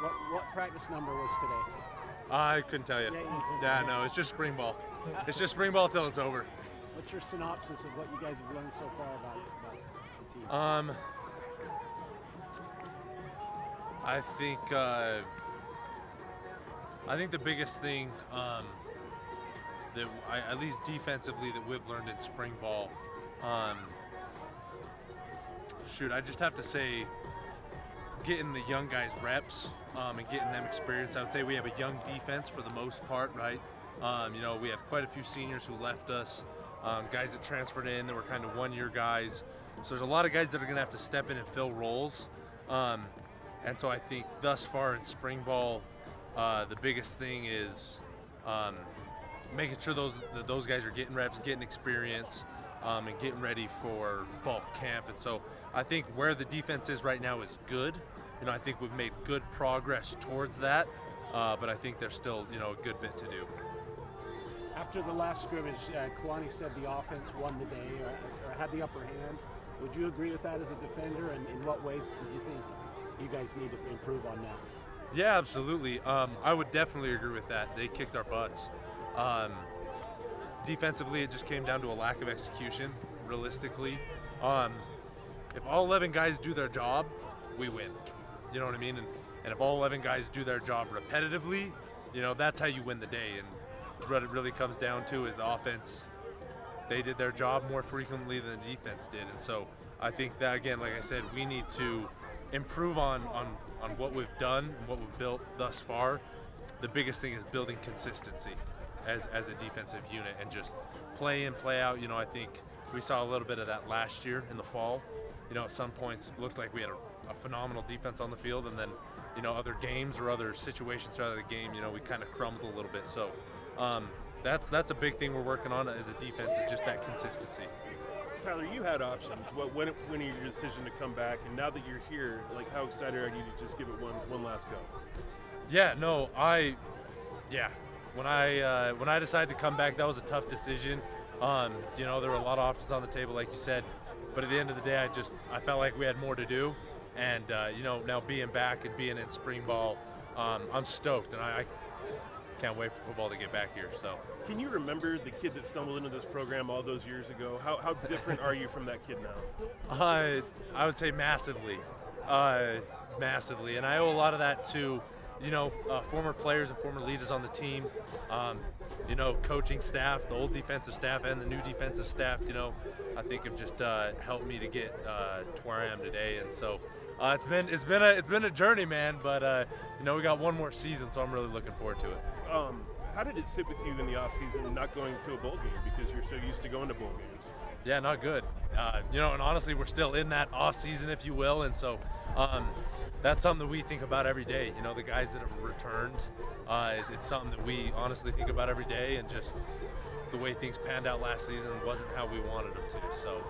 What practice number was today? I couldn't tell you. Yeah, no, it's just spring ball. It's just spring ball till it's over. What's your synopsis of what you guys have learned so far about the team? I think the biggest thing that at least defensively that we've learned in spring ball, I just have to say, getting the young guys reps and getting them experience. I would say we have a young defense for the most part, right? We have quite a few seniors who left us, guys that transferred in that were kind of one-year guys. So there's a lot of guys that are going to have to step in and fill roles. And so I think thus far in spring ball, the biggest thing is making sure those guys are getting reps, getting experience, and getting ready for fall camp. And so I think where the defense is right now is good. I think we've made good progress towards that, but I think there's still, a good bit to do. After the last scrimmage, Kalani said the offense won the day or had the upper hand. Would you agree with that as a defender, and in what ways do you think you guys need to improve on that? Yeah, absolutely. I would definitely agree with that. They kicked our butts. Defensively, it just came down to a lack of execution, realistically. If all 11 guys do their job, we win. You know what I mean? And if all 11 guys do their job repetitively, that's how you win the day. And what it really comes down to is the offense, they did their job more frequently than the defense did. And so I think that, again, like I said, we need to improve on what we've done and what we've built thus far. The biggest thing is building consistency as a defensive unit and just play in, play out. I think we saw a little bit of that last year in the fall. At some points it looked like we had a phenomenal defense on the field, and then, other games or other situations throughout the game, we kind of crumbled a little bit. So that's a big thing we're working on as a defense, is just that consistency. Tyler, you had options. When your decision to come back, and now that you're here, how excited are you to just give it one last go? Yeah, no, when I decided to come back, that was a tough decision. There were a lot of options on the table, like you said, but at the end of the day, I felt like we had more to do, and now being back and being in spring ball, I'm stoked, and I can't wait for football to get back here. So, can you remember the kid that stumbled into this program all those years ago? How different are you from that kid now? I would say massively, and I owe a lot of that to former players and former leaders on the team, coaching staff, the old defensive staff and the new defensive staff, I think have just helped me to get to where I am today. And so it's been a journey, man, but we got one more season, so I'm really looking forward to it. How did it sit with you in the offseason not going to a bowl game because you're so used to going to bowl games? Yeah, not good. And honestly, we're still in that off season, if you will, and so that's something that we think about every day. The guys that have returned, it's something that we honestly think about every day, and just the way things panned out last season wasn't how we wanted them to. So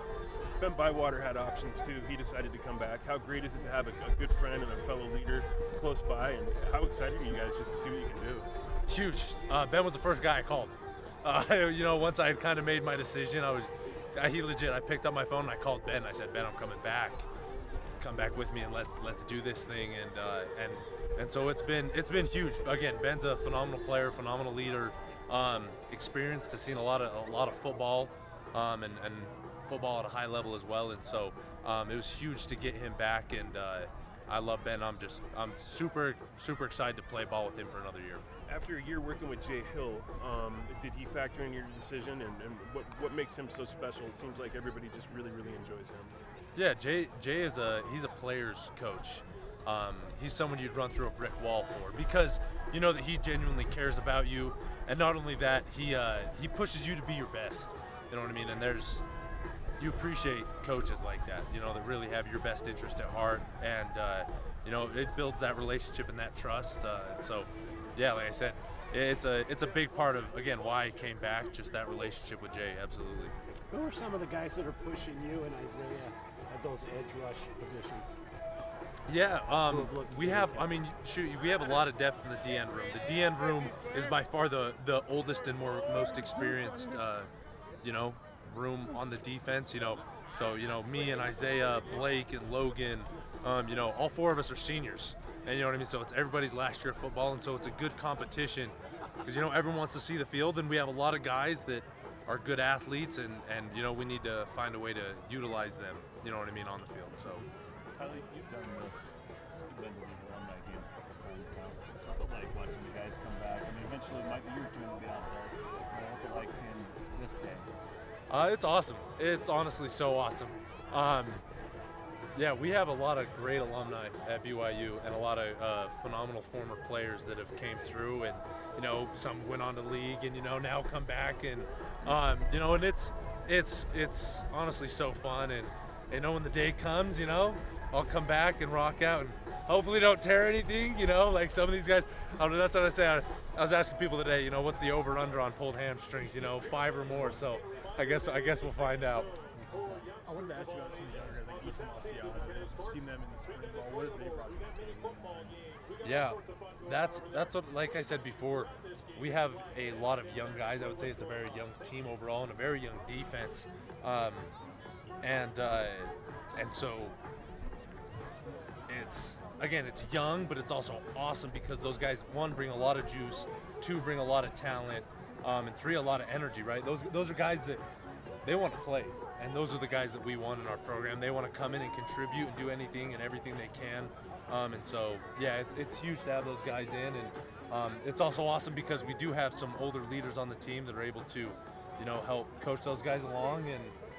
Ben Bywater had options too. He decided to come back. How great is it to have a good friend and a fellow leader close by, and how excited are you guys just to see what you can do? Huge. Ben was the first guy I called. Once I had kind of made my decision, I picked up my phone and I called Ben. I said, Ben, I'm coming back. Come back with me and let's do this thing. And so it's been huge. Again, Ben's a phenomenal player, phenomenal leader, experienced, has seen a lot of football, and football at a high level as well. And so it was huge to get him back. And I love Ben. I'm super excited to play ball with him for another year. After a year working with Jay Hill, did he factor in your decision, and what makes him so special? It seems like everybody just really enjoys him. Yeah, Jay he's a player's coach. He's someone you'd run through a brick wall for, because you know that he genuinely cares about you, and not only that, he pushes you to be your best. You know what I mean? And you appreciate coaches like that, that really have your best interest at heart, and it builds that relationship and that trust. So, yeah, like I said, it's a big part of, again, why I came back. Just that relationship with Jay, absolutely. Who are some of the guys that are pushing you and Isaiah at those edge rush positions? Yeah, we have a lot of depth in the D end room. The D end room is by far the oldest and most experienced, room on the defense. So me and Isaiah, Blake and Logan, all four of us are seniors. And you know what I mean? So it's everybody's last year of football, and so it's a good competition because, you know, everyone wants to see the field, and we have a lot of guys that are good athletes, and you know, we need to find a way to utilize them, you know what I mean, on the field. So Tyler, you've done this. You've been to these alumni games a couple times now. What's it like watching the guys come back? I mean, eventually it might be your turn to be out there. You know, what's it like seeing this day? it's awesome. It's honestly so awesome. Yeah, we have a lot of great alumni at BYU and a lot of phenomenal former players that have came through, and you know, some went on to league and, you know, now come back, and you know, and it's honestly so fun, and you know, when the day comes, you know, I'll come back and rock out and hopefully don't tear anything, you know, like some of these guys. That's what I say. I was asking people today, you know, what's the over and under on pulled hamstrings, you know, 5 or more. So I guess we'll find out. I wanted to ask you about some of the younger guys, like Ethan Asiata. You've seen them in the spring ball. What have they brought to the team? Yeah, that's what, like I said before, we have a lot of young guys. I would say it's a very young team overall and a very young defense, and so it's young, but it's also awesome because those guys, 1, bring a lot of juice, 2, bring a lot of talent, and 3, a lot of energy. Right? Those are guys that they want to play. And those are the guys that we want in our program. They want to come in and contribute and do anything and everything they can. And so, yeah, it's huge to have those guys in. And it's also awesome because we do have some older leaders on the team that are able to, you know, help coach those guys along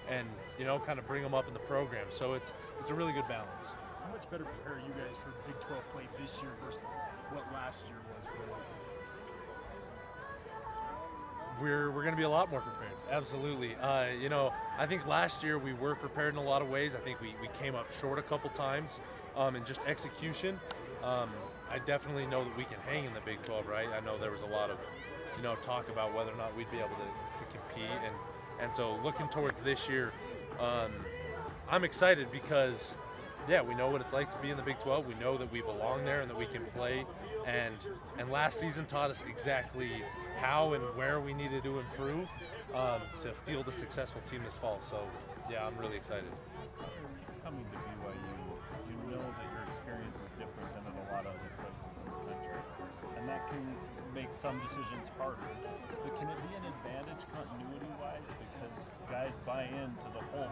and you know, kind of bring them up in the program. So it's a really good balance. How much better prepare you guys for Big 12 play this year versus what last year was for them? We're going to be a lot more prepared. Absolutely. You know, I think last year we were prepared in a lot of ways. I think we came up short a couple times in just execution. I definitely know that we can hang in the Big 12, right? I know there was a lot of, you know, talk about whether or not we'd be able to compete. And so looking towards this year, I'm excited because, yeah, we know what it's like to be in the Big 12. We know that we belong there and that we can play. And last season taught us exactly how and where we needed to improve to field a successful team this fall. So, yeah, I'm really excited. Coming to BYU, you know that your experience is different than in a lot of other places in the country, and that can make some decisions harder. But can it be an advantage continuity-wise because guys buy into the whole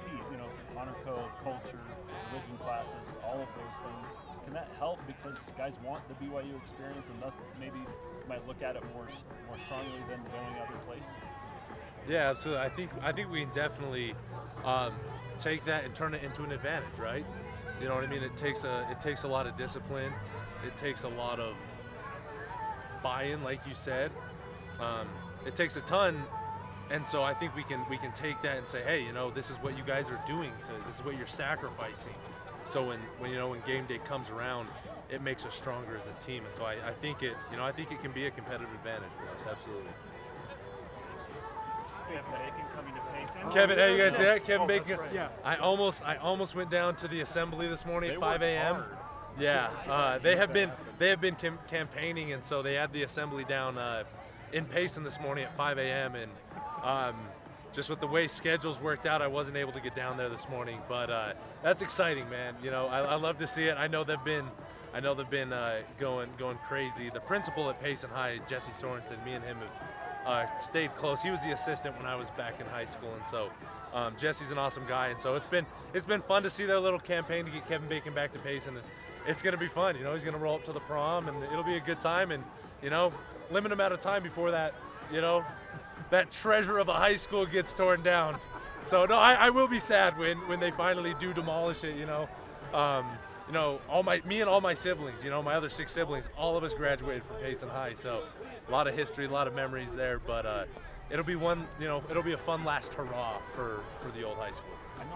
piece, you know, honor code, culture, religion classes, all of those things? Can that help because guys want the BYU experience and thus maybe might look at it more strongly than going other places? Yeah, absolutely. I think we can definitely take that and turn it into an advantage, right? You know what I mean? It takes a lot of discipline. It takes a lot of buy-in, like you said. It takes a ton, and so I think we can take that and say, hey, you know, this is what you guys are doing. This is what you're sacrificing. So when you know, when game day comes around, it makes us stronger as a team. And so I think it can be a competitive advantage for us. Absolutely. Kevin Bacon coming to Payson. Kevin, hey, you guys see that? Kevin Bacon. Right. Yeah. I almost went down to the assembly this morning at 5 a.m. hard. Yeah, they have been campaigning, and so they had the assembly down in Payson this morning at 5 a.m. and just with the way schedules worked out, I wasn't able to get down there this morning. But that's exciting, man. You know, I love to see it. I know they've been going crazy. The principal at Payson High, Jesse Sorensen, me and him have stayed close. He was the assistant when I was back in high school, and so Jesse's an awesome guy. And so it's been fun to see their little campaign to get Kevin Bacon back to Payson. And it's going to be fun. You know, he's going to roll up to the prom, and it'll be a good time. And you know, limited amount of time before that, you know, that treasure of a high school gets torn down. So no, I will be sad when they finally do demolish it. You know, me and all my siblings, you know, my other 6 siblings, all of us graduated from Payson High. So a lot of history, a lot of memories there. But it'll be a fun last hurrah for the old high school. I know